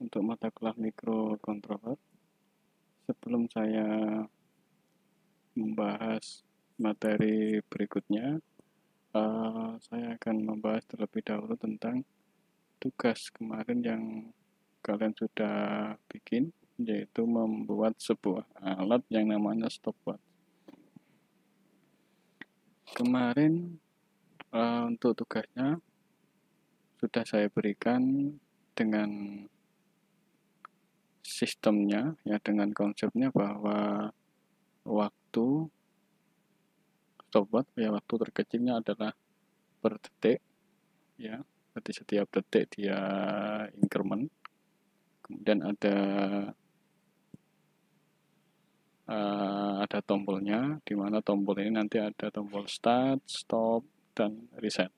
untuk mata kuliah mikrocontroller. Sebelum saya membahas materi berikutnya, saya akan membahas terlebih dahulu tentang tugas kemarin yang kalian sudah bikin, yaitu membuat sebuah alat yang namanya stopwatch. Kemarin untuk tugasnya sudah saya berikan dengan sistemnya, ya, dengan konsepnya bahwa waktu stopwatch, ya, waktu terkecilnya adalah per detik, ya, berarti setiap detik dia increment. Kemudian ada tombolnya, di mana tombol ini nanti ada tombol start, stop, dan reset.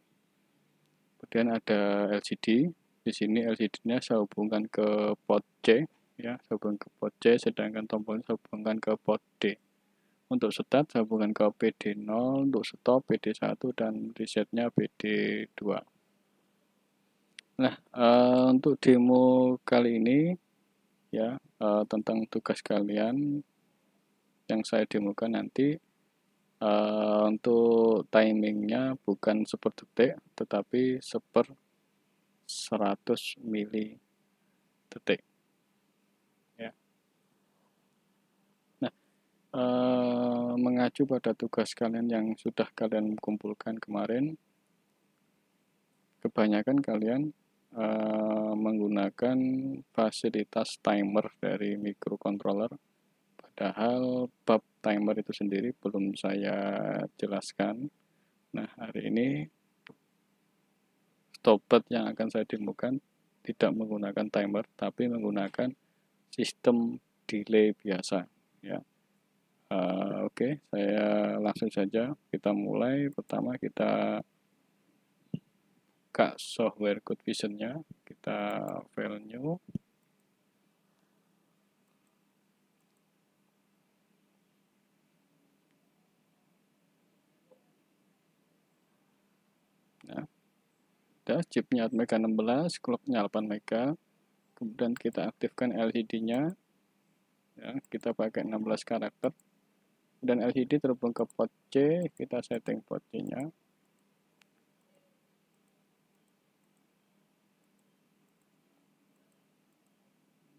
Kemudian ada LCD. Di sini LCD-nya saya hubungkan ke port C, ya, saya hubungkan ke port C, sedangkan tombolnya saya hubungkan ke port D. Untuk start saya hubungkan ke PD0, untuk stop PD1, dan resetnya PD2. Nah, untuk demo kali ini, ya, tentang tugas kalian yang saya demokan nanti, untuk timingnya bukan seper detik, tetapi seper 100 mili detik, ya. Nah, mengacu pada tugas kalian yang sudah kalian kumpulkan kemarin, kebanyakan kalian menggunakan fasilitas timer dari microcontroller, padahal bab timer itu sendiri belum saya jelaskan. Nah, hari ini stopwatch yang akan saya demokan tidak menggunakan timer, tapi menggunakan sistem delay biasa, ya. Oke, saya langsung saja kita mulai. Pertama kita buka software CodeVision-nya, kita file new. Nah, udah, chipnya Atmega 16, clocknya 8 mega. Kemudian kita aktifkan LCD-nya, ya, kita pakai 16 karakter. Dan LCD terhubung ke port C, kita setting port C-nya.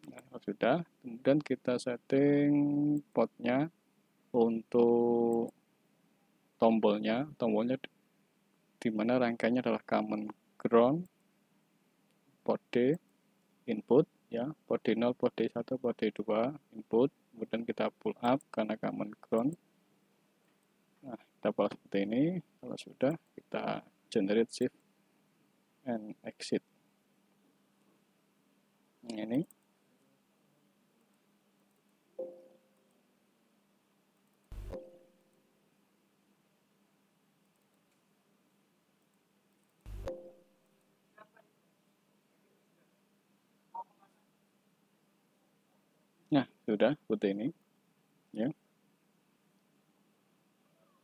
Nah, sudah, kemudian kita setting portnya untuk tombolnya di mana rangkaiannya adalah common ground, port D, input, ya, port D0, port D1, port D2, input. Kemudian kita pull up karena common ground. Nah, kita pola seperti ini. Kalau sudah, kita generate shift and exit. Ini. Nah, sudah seperti ini, ya.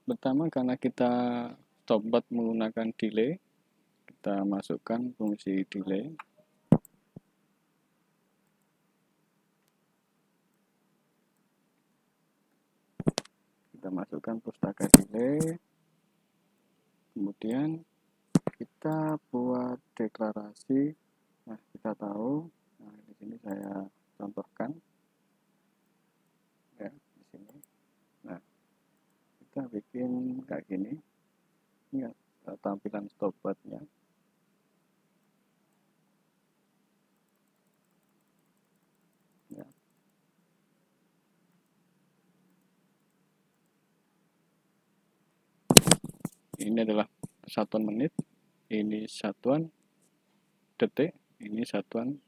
Pertama, karena kita stopwatch menggunakan delay, kita masukkan fungsi delay. Kita masukkan pustaka delay. Kemudian kita buat deklarasi. Nah, kita tahu. Nah, di sini saya contohkan, ya, di sini. Nah, kita bikin kayak gini. Ini tampilan stopwatch-nya. Ya. Ini adalah satuan menit, ini satuan detik, ini satuan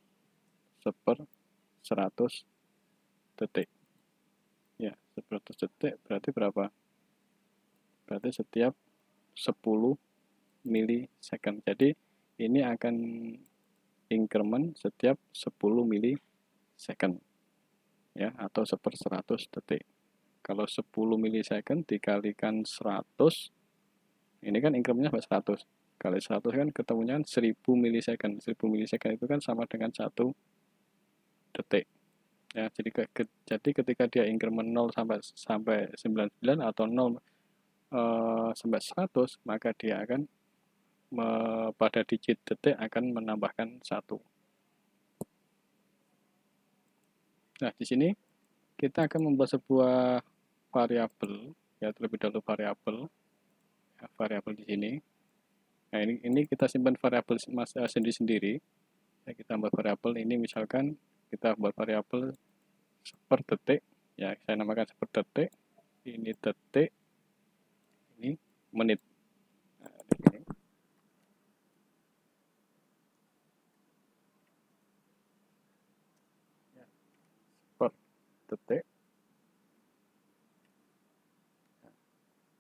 seper 100 detik. Ya, 100 detik berarti berapa? Berarti setiap 10 milisecond. Jadi ini akan increment setiap 10 milisecond, ya, atau seper 100 detik. Kalau 10 milisecond dikalikan 100, ini kan incrementnya 100. Kali 100 kan ketemunya 1000 milisecond. 1000 milisecond itu kan sama dengan 1 detik. Ya, jadi ketika dia increment 0 sampai 99 atau 0 sampai 100, maka dia akan pada digit detik akan menambahkan 1. Nah, di sini kita akan membuat sebuah variabel, ya terlebih dahulu variabel, ya, variabel di sini. Nah, ini kita simpan variabel sendiri-sendiri. Ya, kita buat variabel ini, misalkan kita buat variabel per detik, ya saya namakan per detik, ini detik, ini menit. Nah, di sini. Ya, per detik.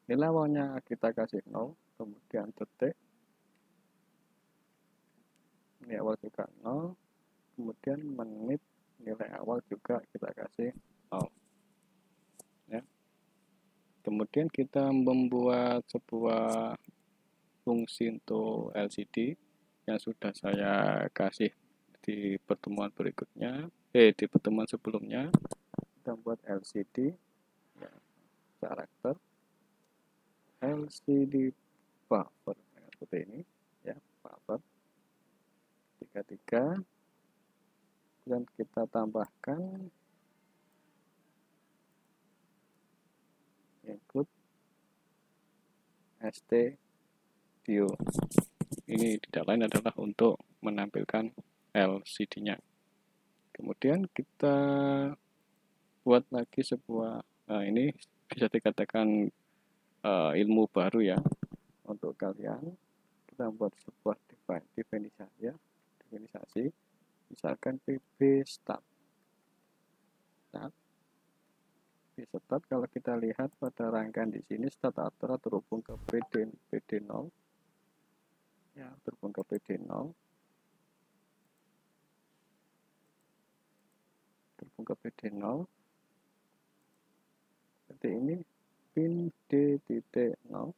Nilai awalnya kita kasih 0, kemudian detik, nilai awal juga 0, kemudian menit, nilai awal juga kita kasih 0. Ya. Kemudian kita membuat sebuah fungsi untuk LCD yang sudah saya kasih di pertemuan berikutnya, di pertemuan sebelumnya. Kita buat LCD, ya, karakter LCD buffer seperti ini, ya, buffer 33, dan kita tambahkan input STDIO. Ini tidak lain adalah untuk menampilkan LCD-nya. Kemudian kita buat lagi sebuah, ini bisa dikatakan ilmu baru ya untuk kalian. Kita buat sebuah definisasi, misalkan pb start. Kalau kita lihat pada rangkaian di sini, start antara terhubung ke PD0, ya, terhubung ke PD0, terhubung ke PD0, seperti ini, pin D.0. Nah,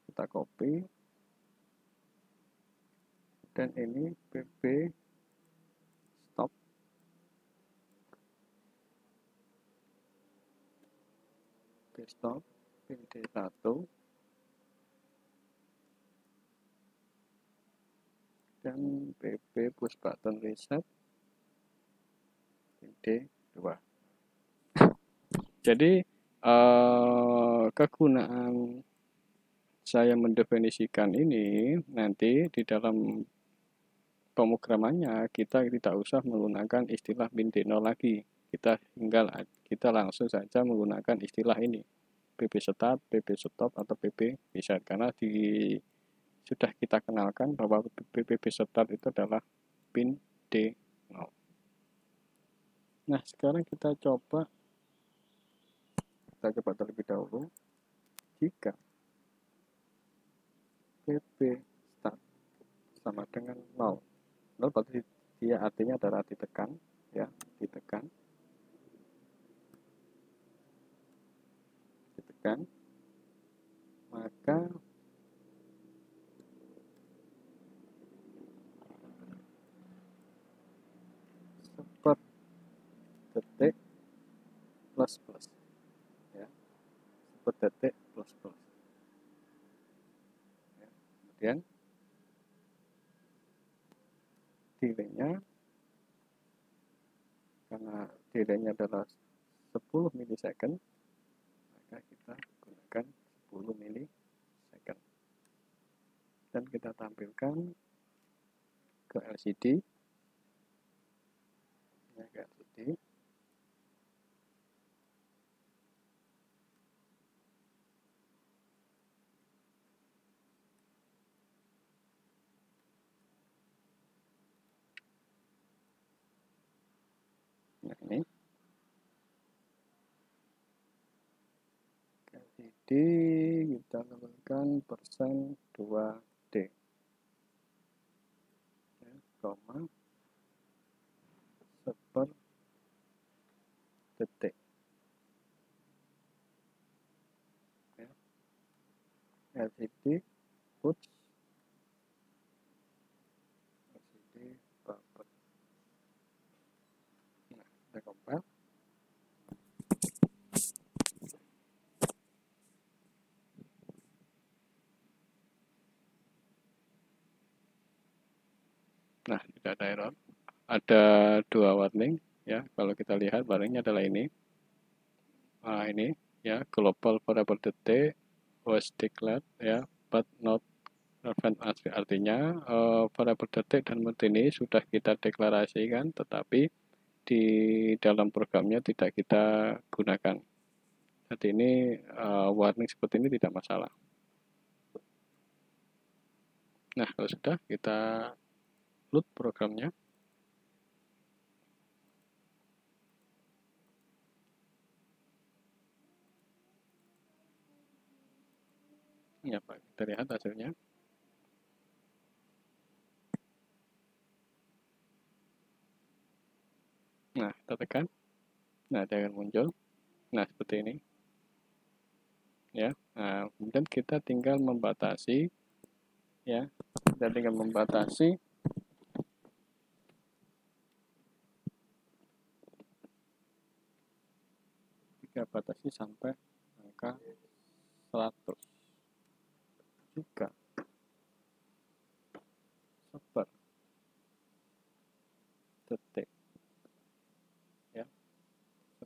kita copy, dan ini pb stop, pin D1, dan pb push button reset, pin D2. Jadi kegunaan saya mendefinisikan ini nanti di dalam pemrogramannya kita tidak usah menggunakan istilah pin D0 lagi. Kita langsung saja menggunakan istilah ini, pb start, pb stop, atau pb reset, karena sudah kita kenalkan bahwa pb start itu adalah pin D0. Nah, sekarang kita coba terlebih dahulu. Jika pb start sama dengan 0 berarti dia artinya adalah ditekan, ya, ditekan, maka per detik plus, ya, per detik plus, ya. Kemudian delaynya, karena delaynya adalah 10 milisecond, maka kita gunakan 10 milisecond, dan kita tampilkan ke LCD, ya, ke LCD. Nah, ini LCD kita lakukan persen 2D, ya, koma per detik, ya. LCD push, LCD buffer, Nah, tidak ada error. Ada dua warning ya. Kalau kita lihat warningnya adalah ini. Nah, ini ya, global variable detik was declared ya, but not relevant. Artinya variable detik dan menit ini sudah kita deklarasikan, tetapi di dalam programnya tidak kita gunakan. Jadi ini warning seperti ini tidak masalah. Nah, kalau sudah kita load programnya. Ya, Pak, kita lihat hasilnya. Nah, kita tekan. Nah, dia akan muncul. Nah, seperti ini. Ya. Nah, kemudian kita tinggal membatasi ya. Kita tinggal membatasi sampai angka 100 juga per detik ya,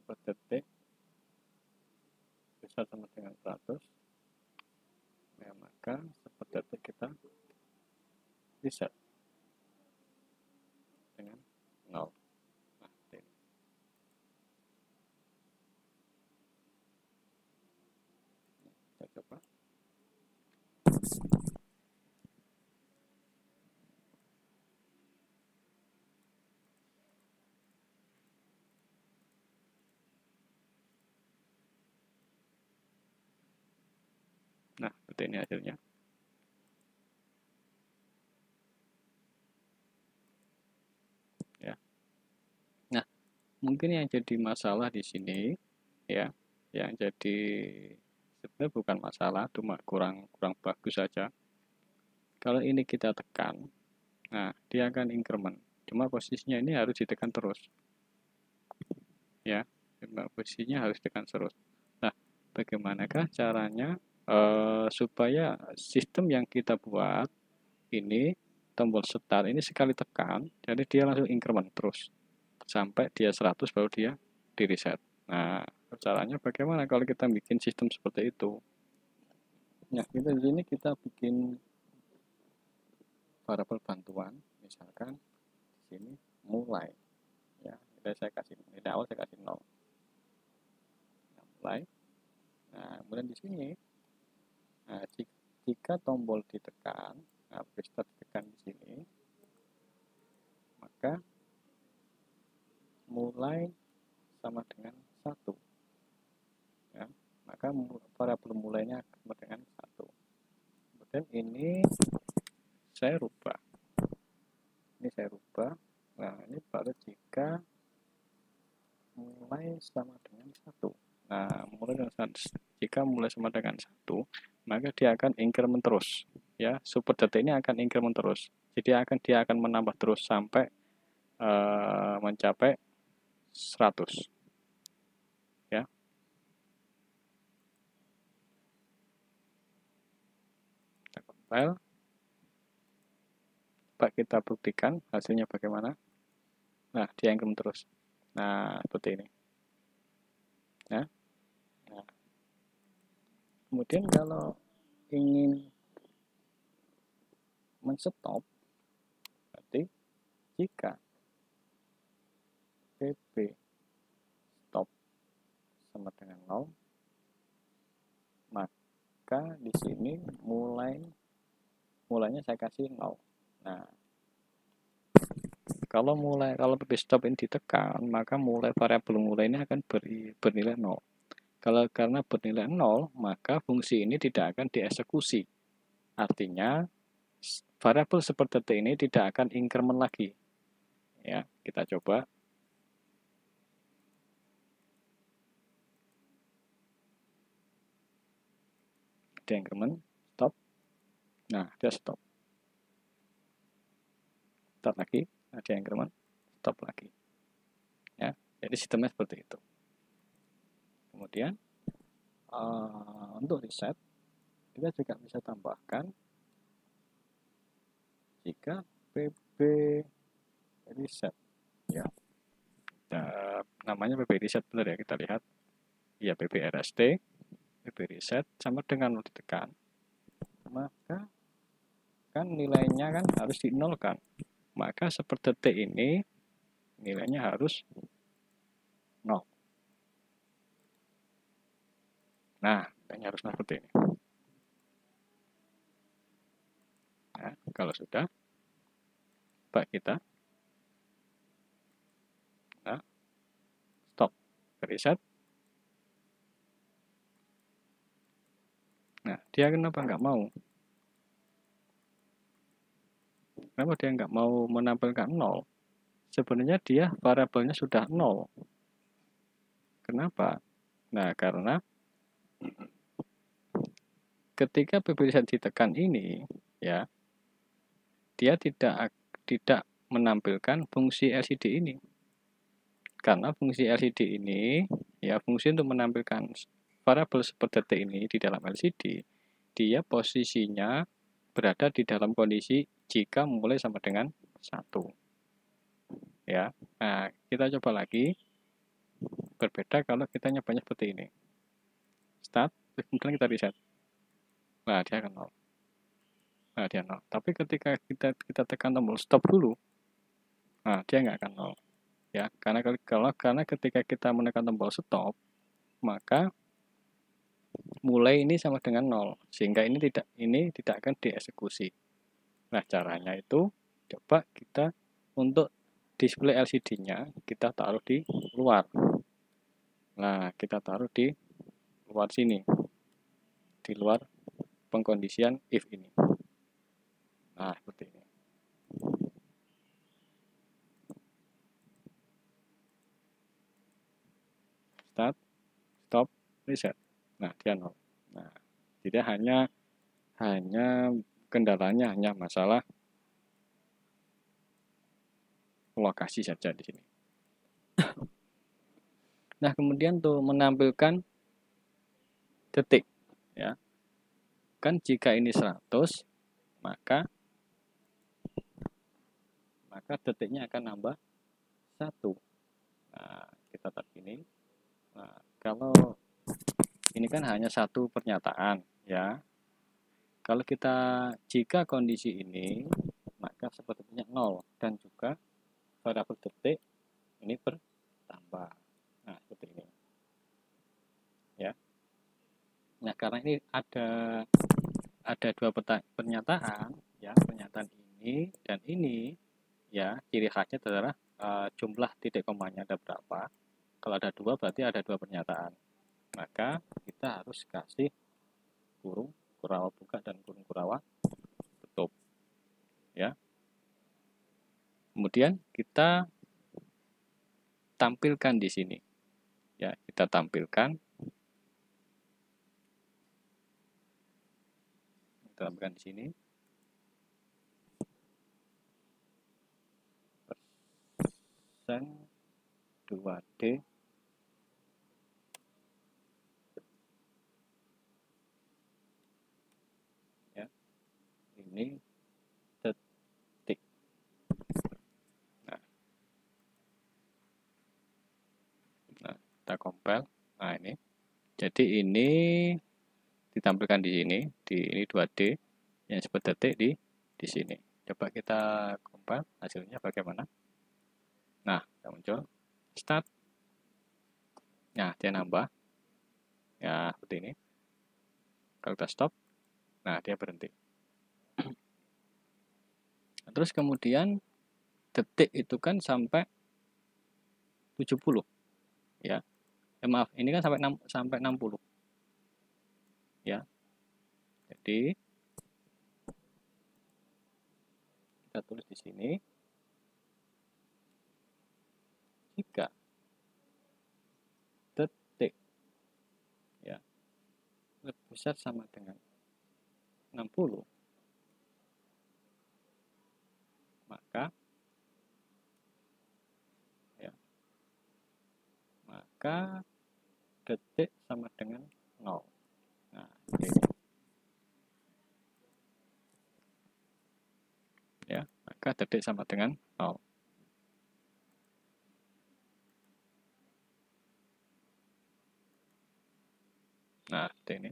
per detik bisa sama dengan 100 ya, maka per detik kita reset dengan 0. Nah, ini. Kita coba. Nah, seperti ini hasilnya. Ya. Nah, mungkin yang jadi masalah di sini ya, yang jadi sebenarnya bukan masalah, cuma kurang bagus saja. Kalau ini kita tekan, nah dia akan increment. Cuma posisinya ini harus ditekan terus. Ya, posisinya harus ditekan terus. Nah, bagaimanakah caranya supaya sistem yang kita buat ini tombol start ini sekali tekan, jadi dia langsung increment terus sampai dia 100 baru dia di reset. Nah, caranya bagaimana kalau kita bikin sistem seperti itu? Nah, kita di sini kita bikin variabel bantuan, misalkan di sini mulai, ya, saya kasih ini awal saya kasih 0, nah, mulai. Nah, kemudian di sini, nah, jika tombol ditekan, nah, start ditekan di sini, maka mulai sama dengan 1, ya, maka variabel mulainya sama dengan 1. Kemudian ini saya rubah. Nah, ini baru jika mulai sama dengan 1. Nah, jika mulai sama dengan 1, maka dia akan increment terus. Ya, super data ini akan increment terus. Jadi dia akan menambah terus sampai mencapai 100. Ya. Kita compile. Coba kita buktikan hasilnya bagaimana. Nah, dia increment terus. Nah, seperti ini. Ya. Nah, kemudian kalau ingin men-stop, berarti jika PB stop sama dengan 0, maka di sini mulainya saya kasih 0. Nah, kalau PB stop ini ditekan, maka variabel mulai ini akan bernilai 0. Karena bernilai 0, maka fungsi ini tidak akan dieksekusi. Artinya variabel seperti ini tidak akan increment lagi. Ya, kita coba. Dia increment, stop. Nah, dia stop. Start lagi, ada increment, stop lagi. Ya, jadi sistemnya seperti itu. Kemudian untuk reset kita juga bisa tambahkan jika PB reset ya. Namanya PB reset benar ya, kita lihat ya, PB RST PB reset sama dengan 0 ditekan, maka kan nilainya kan harus dinolkan, maka seperdetik ini nilainya harus 0. Nah, nilainya harus seperti ini. Nah, kalau sudah, coba kita stop, reset. Nah, dia kenapa nggak mau? Kenapa dia nggak mau menampilkan 0? Sebenarnya dia variabelnya sudah 0. Kenapa? Nah, karena ketika PB reset ditekan ini, ya, dia tidak menampilkan fungsi LCD ini. Karena fungsi LCD ini, ya, fungsi untuk menampilkan variabel seperdetik ini di dalam LCD, dia posisinya berada di dalam kondisi jika mulai sama dengan 1. Ya. Nah, kita coba lagi. Berbeda kalau kita nyobanya seperti ini. Start, kemudian kita reset. Nah, dia akan 0. Nah, dia 0. Tapi ketika kita tekan tombol stop dulu, nah, dia nggak akan 0. Ya, karena ketika kita menekan tombol stop, maka mulai ini sama dengan 0, sehingga ini tidak akan dieksekusi. Nah, caranya itu coba kita untuk display LCD-nya kita taruh di luar. Nah, kita taruh di luar sini, di luar pengkondisian if ini. Nah, seperti ini. Start, stop, reset. Nah, dia 0. Nah, jadi hanya kendalanya hanya masalah lokasi saja di sini. Nah, kemudian tuh menampilkan detik, ya. Kan jika ini 100, maka detiknya akan nambah 1. Nah, kita taruh ini. Nah, kalau ini kan hanya satu pernyataan, ya. Kalau jika kondisi ini, maka sepertinya 0 dan juga variabel detik ini bertambah. Nah, seperti ini. Ya. Nah, karena ini ada dua pernyataan, ya, pernyataan ini dan ini, ya, ciri khasnya adalah jumlah titik komanya ada berapa. Kalau ada 2 berarti ada 2 pernyataan. Maka kita harus kasih kurung kurawa buka dan kurung kurawa tutup. Ya. Kemudian kita tampilkan di sini. Ya, kita tampilkan di sini. Persen 2D ya. Ini detik. Nah, kita compile. Nah, ini. Jadi ini ditampilkan di sini, ini 2D yang disebut detik di sini. Coba kita compile hasilnya bagaimana. Nah, muncul start. Nah, dia nambah. Ya, seperti ini. Kalau kita stop, nah dia berhenti. Terus kemudian detik itu kan sampai 70. Ya. Maaf, ini kan sampai 60. Ya. Jadi kita tulis di sini jika detik ya lebih besar sama dengan 60, maka detik sama dengan 0. Nah, ini. Ya. ya, maka detik sama dengan 0. Nah, seperti ini.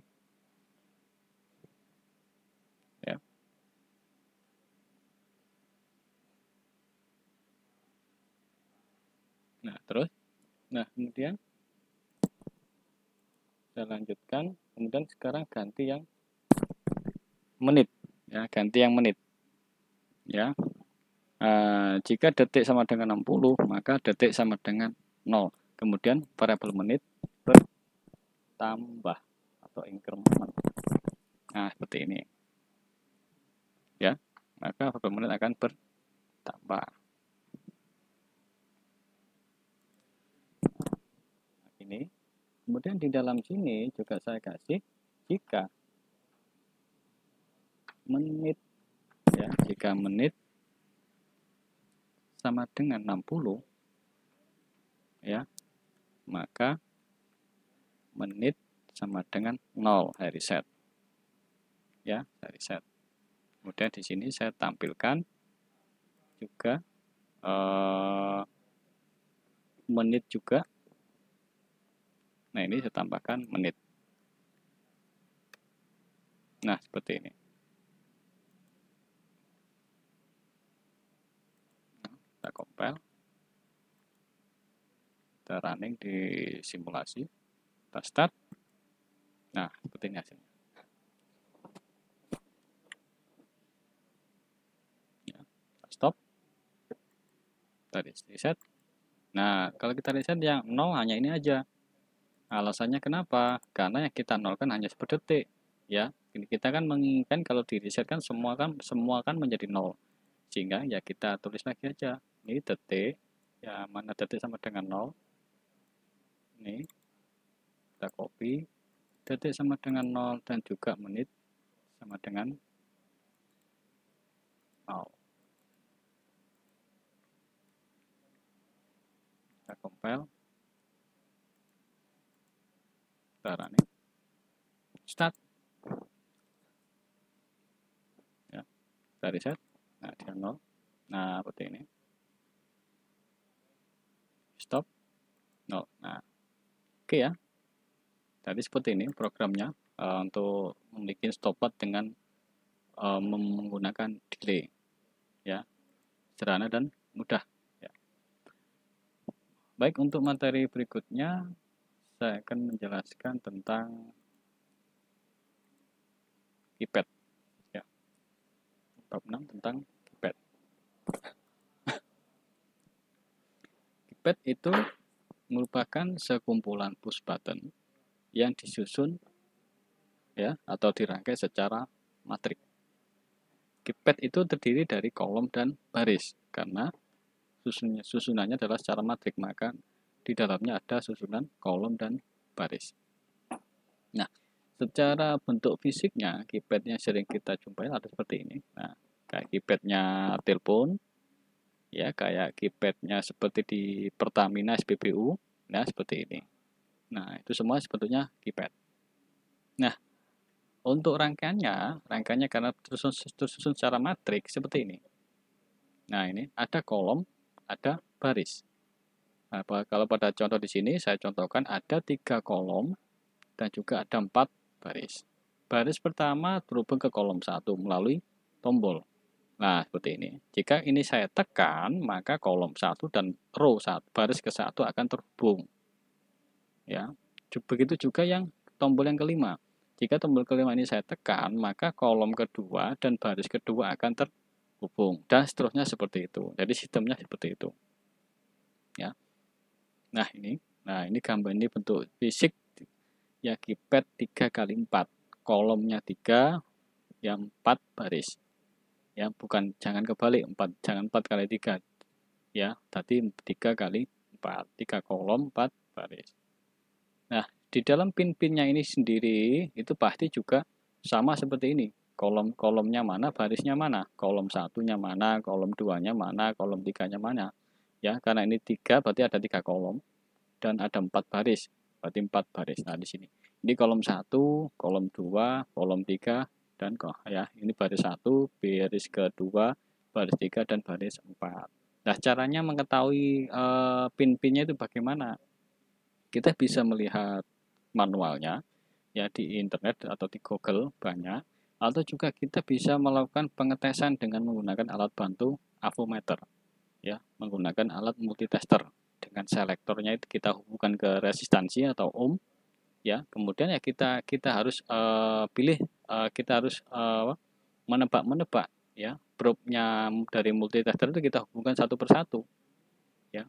Ya. Nah, terus, kemudian saya lanjutkan, kemudian sekarang ganti yang menit, ya, ganti yang menit, ya. Jika detik sama dengan 60, maka detik sama dengan 0. Kemudian variabel menit bertambah atau increment. Nah, seperti ini. Ya, maka variabel menit akan bertambah. Ini. Kemudian di dalam sini juga saya kasih jika menit, ya, jika menit sama dengan 60, ya, maka menit sama dengan 0 saya reset, ya, saya reset. Kemudian di sini saya tampilkan juga menit juga. Nah, ini saya tambahkan menit. Nah, seperti ini. Nah, kita compile. Kita running di simulasi. Kita start. Nah, seperti ini hasilnya. Ya, kita stop. Kita reset. Nah, kalau kita reset yang 0 hanya ini aja. Alasannya kenapa? Karena yang kita nolkan hanya per detik, ya. Kita kan menginginkan kalau di reset kan semua kan menjadi 0. Sehingga ya kita tulis lagi aja. Ini detik, ya, mana detik sama dengan 0. Ini kita copy, detik sama dengan 0 dan juga menit sama dengan 0. Kita compile. Kita running. Start. Ya, kita reset. Nah, dia 0. Nah, seperti ini. Stop. 0. Nah, oke ya. Jadi seperti ini programnya untuk membuat stopwatch dengan menggunakan delay, ya, sederhana dan mudah, ya. Baik, untuk materi berikutnya saya akan menjelaskan tentang keypad, ya, bab 6 tentang keypad. Keypad itu merupakan sekumpulan push button yang disusun, ya, atau dirangkai secara matrik. Keypad itu terdiri dari kolom dan baris karena susunannya adalah secara matrik, maka di dalamnya ada susunan kolom dan baris. Nah, secara bentuk fisiknya keypadnya sering kita jumpai ada seperti ini. Nah, kayak keypadnya telepon, ya, kayak keypadnya seperti di Pertamina SPBU, nah seperti ini. Nah, itu semua sebetulnya keypad. Nah, untuk rangkaiannya karena tersusun secara matrik seperti ini. Nah, ini ada kolom, ada baris. Nah, kalau pada contoh di sini saya contohkan ada 3 kolom dan juga ada 4 baris. Baris pertama terhubung ke kolom 1 melalui tombol. Nah, seperti ini. Jika ini saya tekan, maka kolom 1 dan row 1, baris ke-1 akan terhubung. Ya. Begitu juga yang tombol yang kelima. Jika tombol kelima ini saya tekan, maka kolom kedua dan baris kedua akan terhubung. Dan seterusnya seperti itu. Jadi sistemnya seperti itu. Ya. Nah, ini gambar, ini bentuk fisik ya keypad 3x4. Kolomnya 3, yang 4 baris. Ya, jangan kebalik, jangan 4 kali 3. Ya, tadi 3 kali 4, 3 kolom, 4 baris. Nah, di dalam pin-pinnya ini sendiri itu pasti juga sama seperti ini. Kolomnya mana, barisnya mana, kolom 1-nya mana, kolom 2-nya mana, kolom 3-nya mana. Ya, karena ini 3 berarti ada 3 kolom dan ada 4 baris, berarti 4 baris. Nah, di sini. Ini kolom 1, kolom 2, kolom 3 dan ya, ini baris 1, baris kedua, baris 3, dan baris 4. Nah, caranya mengetahui pin-pinnya itu bagaimana? Kita bisa melihat manualnya ya di internet atau di Google banyak, atau juga kita bisa melakukan pengetesan dengan menggunakan alat bantu avometer ya, menggunakan alat multitester. Dengan selektornya itu kita hubungkan ke resistansi atau ohm ya, kemudian ya kita harus pilih, kita harus menebak ya probe-nya dari multitester itu kita hubungkan satu persatu ya.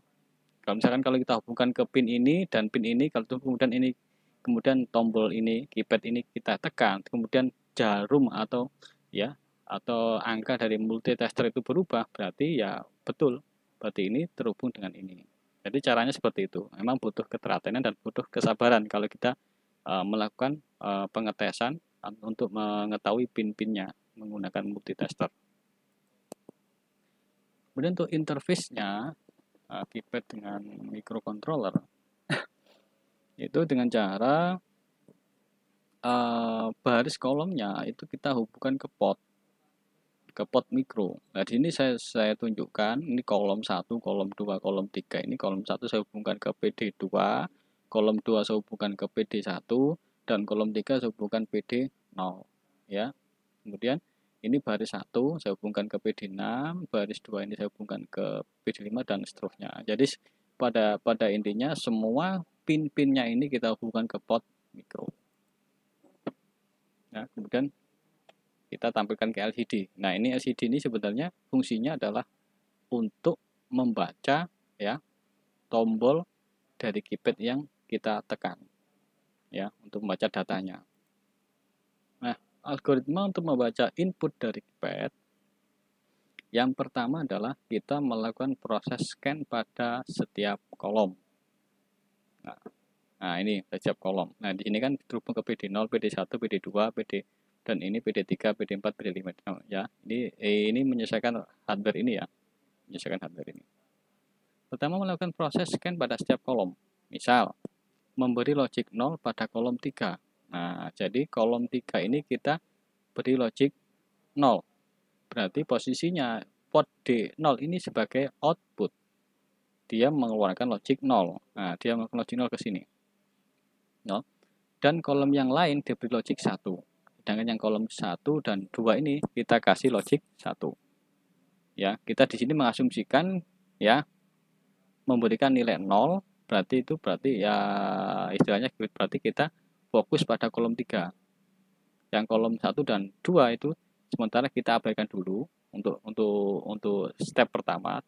Kalau misalkan kalau kita hubungkan ke pin ini dan pin ini, kalau kemudian ini, kemudian tombol ini, keypad ini kita tekan, kemudian jarum atau ya atau angka dari multitester itu berubah, berarti ya betul, berarti ini terhubung dengan ini. Jadi caranya seperti itu. Memang butuh ketelatenan dan butuh kesabaran kalau kita melakukan pengetesan untuk mengetahui pin-pinnya menggunakan multitester. Kemudian untuk interface-nya keypad dengan microcontroller itu dengan cara baris kolomnya itu kita hubungkan ke port mikro. Nah, di sini saya tunjukkan ini kolom 1, kolom 2, kolom 3. Ini kolom 1 saya hubungkan ke PD2, kolom 2 saya hubungkan ke PD1, dan kolom 3 saya hubungkan PD0 ya. Kemudian ini baris 1 saya hubungkan ke PD6, baris 2 ini saya hubungkan ke PD5 dan seterusnya. Jadi pada intinya semua pin-pinnya ini kita hubungkan ke port mikro. Nah, kemudian kita tampilkan ke LCD. Nah, ini LCD ini sebenarnya fungsinya adalah untuk membaca ya tombol dari keypad yang kita tekan ya, untuk membaca datanya. Nah, algoritma untuk membaca input dari keypad yang pertama adalah kita melakukan proses scan pada setiap kolom. Nah, ini setiap kolom. Nah, di sini kan terhubung ke PD0, PD1, PD2, PD dan ini PD3, PD4, PD5 ya. Ini menyesuaikan hardware ini ya. Menyesuaikan hardware ini. Pertama, melakukan proses scan pada setiap kolom. Misal, memberi logic 0 pada kolom 3. Nah, jadi kolom 3 ini kita beri logic 0. Berarti posisinya port D0 ini sebagai output. Dia mengeluarkan logic 0. Nah, dia mengeluarkan logic 0 ke sini. 0. Dan kolom yang lain diberi logic 1. Sedangkan yang kolom 1 dan 2 ini kita kasih logic 1. Ya, kita di sini mengasumsikan ya memberikan nilai 0, berarti ya istilahnya berarti kita fokus pada kolom 3. Yang kolom 1 dan 2 itu sementara kita abaikan dulu untuk step pertama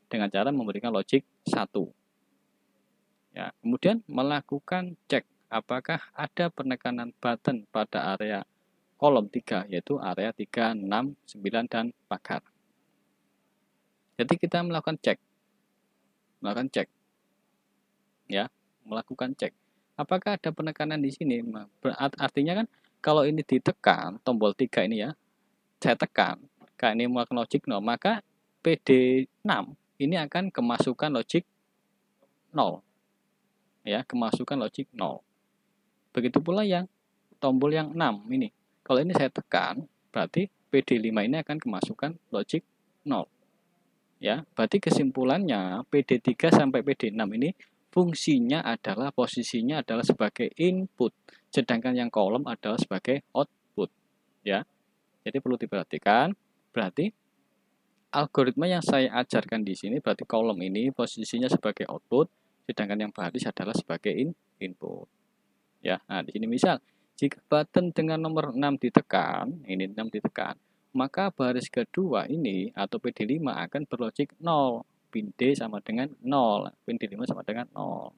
dengan cara memberikan logic 1. Ya, kemudian melakukan cek apakah ada penekanan button pada area kolom 3, yaitu area 3, 6, 9, dan pagar. Jadi kita melakukan cek ya, melakukan cek apakah ada penekanan di sini. Artinya kan kalau ini ditekan tombol 3 ini ya, saya tekan kayak ini melakukan logic 0, maka PD6 ini akan kemasukan logic 0 ya, kemasukan logic 0. Begitu pula yang tombol yang 6 ini, kalau ini saya tekan berarti PD5 ini akan kemasukan logic 0 ya. Berarti kesimpulannya PD3 sampai PD6 ini fungsinya adalah posisinya adalah sebagai input, sedangkan yang kolom adalah sebagai output ya. Jadi perlu diperhatikan, berarti algoritma yang saya ajarkan di sini berarti kolom ini posisinya sebagai output, sedangkan yang baris adalah sebagai input ya. Nah, di sini misal jika button dengan nomor 6 ditekan, ini 6 ditekan, maka baris kedua ini atau PD5 akan berlogik 0. Pin D sama dengan 0, pin D5 sama dengan 0.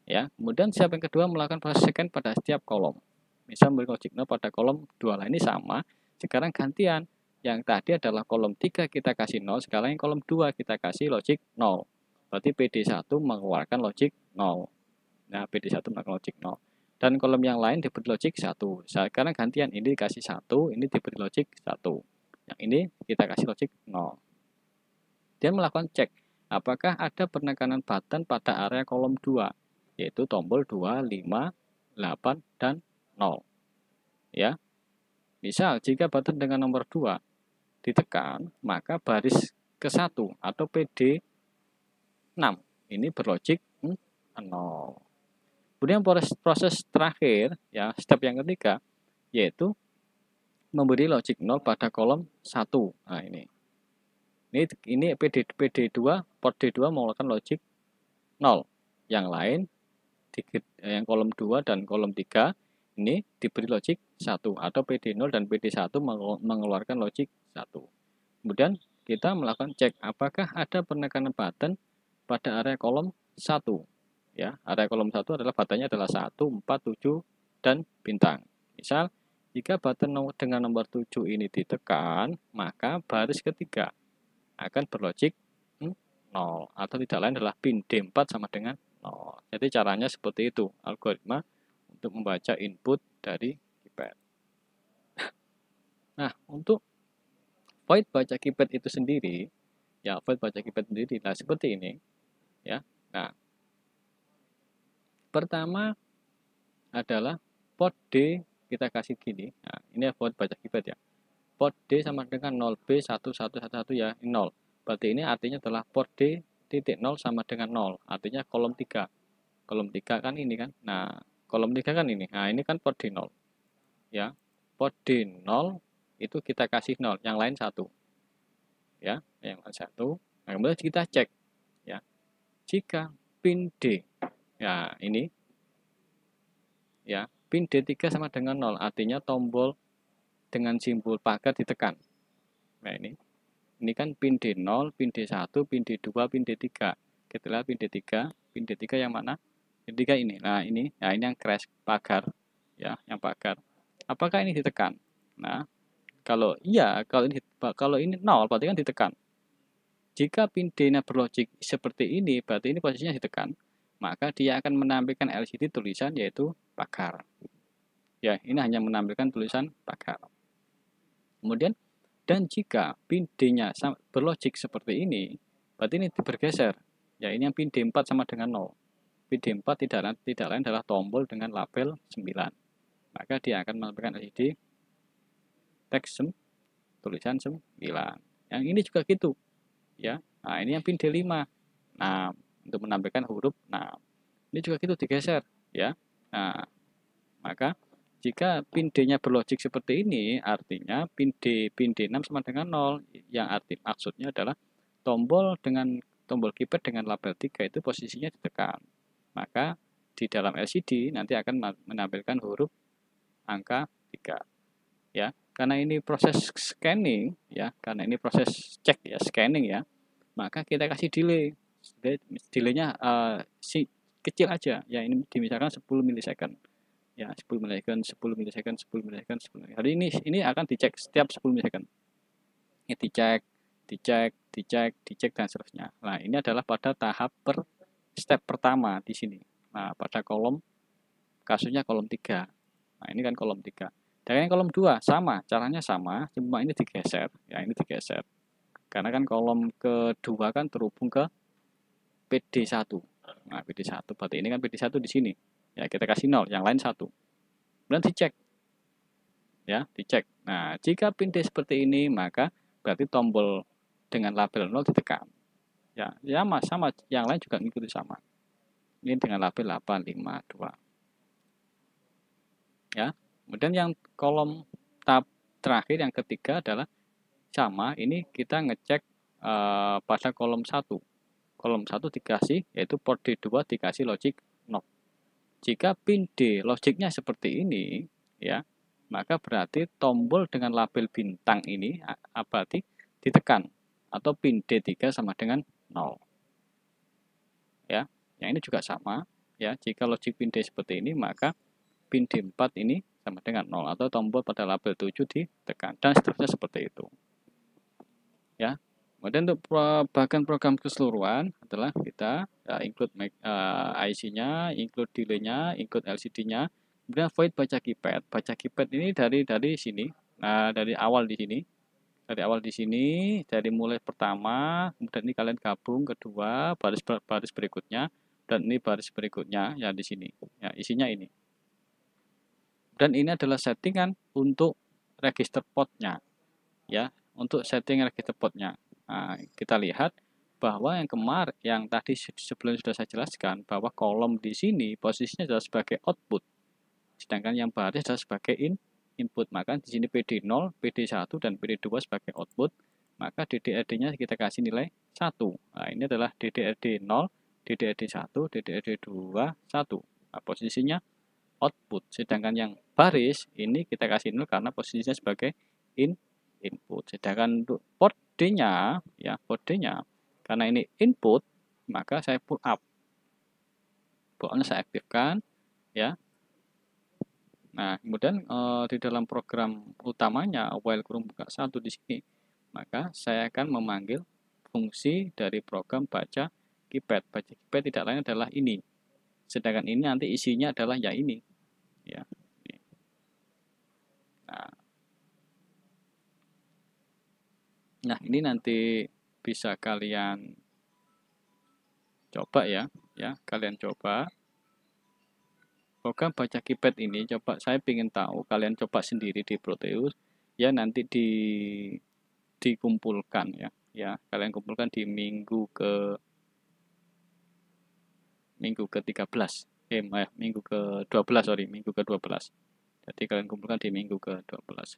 Ya, kemudian step yang kedua melakukan proses scan pada setiap kolom. Misal beri logik 0 pada kolom 2. Lah ini sama. Sekarang gantian. Yang tadi adalah kolom 3 kita kasih 0, sekarang yang kolom 2 kita kasih logik 0. Berarti PD1 mengeluarkan logik 0. Nah, PD1 mengeluarkan logik 0. Dan kolom yang lain diberi logik 1. Sekarang gantian, ini dikasih 1, ini diberi logik 1. Yang ini kita kasih logik 0. Dia melakukan cek apakah ada penekanan button pada area kolom 2, yaitu tombol 2, 5, 8, dan 0. Ya. Misal jika button dengan nomor 2 ditekan, maka baris ke-1 atau PD6 ini berlogik 0. Kemudian proses terakhir, ya, step yang ketiga, yaitu memberi logik 0 pada kolom 1. Nah, ini PD2, port D2 mengeluarkan logik 0. Yang lain, yang kolom 2 dan kolom 3, ini diberi logik 1, atau PD0 dan PD1 mengeluarkan logik 1. Kemudian kita melakukan cek apakah ada penekanan button pada area kolom 1. Ya, area kolom 1 adalah buttonnya adalah 1, 4, 7, dan bintang. Misal, jika button dengan nomor 7 ini ditekan, maka baris ketiga akan berlogik 0, atau tidak lain adalah pin D4 sama dengan 0. Jadi caranya seperti itu, algoritma untuk membaca input dari keypad. Nah, untuk void baca keypad itu sendiri, ya, void baca keypad sendiri, nah seperti ini, ya. Nah, pertama adalah port D kita kasih gini. Nah, ini void baca keypad ya. Port D sama dengan 0B1111 ya, 0. Berarti ini artinya adalah port D titik 0 sama dengan 0. Artinya kolom 3. Kolom 3 kan ini kan. Nah, kolom 3 kan ini. Nah, ini kan port D0. Ya. Port D0 itu kita kasih 0, yang lain 1. Ya, yang lain 1. Nah, kemudian kita cek ya. Jika pin D, ya ini, ya, pin D3 sama dengan 0, artinya tombol dengan simbol pagar ditekan. Nah, ini kan pin D0, pin D1, pin D2, pin D3. Kita lihat pin D3, pin D3 yang mana? D3 ini. Nah, ini yang crash pagar, ya, yang pagar. Apakah ini ditekan? Nah, kalau iya, kalau ini 0, berarti kan ditekan. Jika pin D-nya berlogik seperti ini, berarti ini posisinya ditekan, maka dia akan menampilkan LCD tulisan yaitu pagar. Ya, ini hanya menampilkan tulisan pagar. Kemudian, dan jika pin D-nya berlogik seperti ini, berarti ini bergeser. Ya, ini yang pin D4 sama dengan 0. Pin D4 tidak lain adalah tombol dengan label 9. Maka dia akan menampilkan LCD teks tulisan 9. Yang ini juga gitu. Ya. Nah, ini yang pin D5. Nah, untuk menampilkan huruf 6. Ini juga gitu digeser, ya. Nah, maka jika pin D-nya berlogik seperti ini, artinya pin D6 sama dengan 0. Yang maksudnya adalah tombol keypad dengan label 3 itu posisinya ditekan. Maka di dalam LCD nanti akan menampilkan huruf angka 3. Ya, karena ini proses scanning, ya, karena ini proses cek ya, scanning ya, maka kita kasih delay. Delaynya kecil aja, ya, ini misalkan 10 milisecond. Ya, 10 milisecond, 10 milisecond, 10 milisecond, 10 milisecond. Hari ini akan dicek setiap 10 milisecond. Ini dicek dan seterusnya. Nah, ini adalah pada tahap step pertama di sini. Nah, pada kasusnya kolom 3. Nah, ini kan kolom 3. Dan yang kolom 2 sama, caranya sama, cuma ini digeser. Ya, ini digeser. Karena kan kolom kedua kan terhubung ke PD1. Nah, PD1 berarti ini kan PD1 di sini. Ya, kita kasih 0, yang lain 1. Kemudian dicek. Ya, dicek. Nah, jika pin D seperti ini, maka berarti tombol dengan label 0 ditekan. Ya, sama, yang lain juga mengikuti sama. Ini dengan label 8, 5, 2. Ya, kemudian yang kolom tab terakhir yang ketiga adalah sama, ini kita ngecek pada kolom 1. Kolom 1 dikasih, yaitu port D2 dikasih logic 0. Jika pin D logiknya seperti ini, ya, maka berarti tombol dengan label bintang ini berarti ditekan, atau pin D3 sama dengan 0. Ya, yang ini juga sama, ya, jika logik pin D seperti ini, maka pin D4 ini sama dengan 0, atau tombol pada label 7 ditekan, dan seterusnya seperti itu. Ya, kemudian untuk bagian program keseluruhan adalah kita include IC-nya, include delay-nya, include LCD-nya, kemudian void baca keypad. Baca keypad ini dari sini, nah dari awal di sini, dari mulai pertama, kemudian ini kalian gabung kedua, baris berikutnya, dan ini baris berikutnya ya di sini. Ya, isinya ini. Dan ini adalah settingan untuk register port-nya. Ya, untuk setting register portnya. Nah, kita lihat bahwa yang tadi sebelum sudah saya jelaskan bahwa kolom di sini posisinya adalah sebagai output, sedangkan yang baris adalah sebagai input. Maka di sini PD0, PD1 dan PD2 sebagai output, maka DDRD-nya kita kasih nilai 1. Nah, ini adalah DDRD 0, DDRD1, DDRD2, 1. Nah, posisinya output, sedangkan yang baris ini kita kasih 0 karena posisinya sebagai input. Sedangkan untuk port D-nya, ya, port D-nya karena ini input, maka saya pull up. Pokoknya saya aktifkan, ya. Nah, kemudian di dalam program utamanya while kurung buka 1 di sini, maka saya akan memanggil fungsi dari program baca keypad. Baca keypad tidak lain adalah ini. Sedangkan ini nanti isinya adalah ya ini, ya. Nah, ini nanti bisa kalian coba ya, kalian coba program baca keypad ini. Coba saya ingin tahu kalian coba sendiri di Proteus, ya, nanti dikumpulkan ya, kalian kumpulkan di minggu ke-13, minggu ke-12, minggu ke-12. Jadi kalian kumpulkan di minggu ke-12.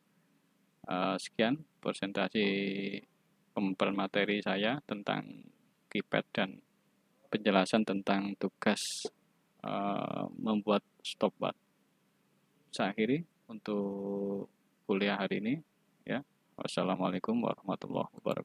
Sekian presentasi pemaparan materi saya tentang keypad dan penjelasan tentang tugas membuat stopwatch. Saya akhiri untuk kuliah hari ini, ya. Wassalamualaikum warahmatullahi wabarakatuh.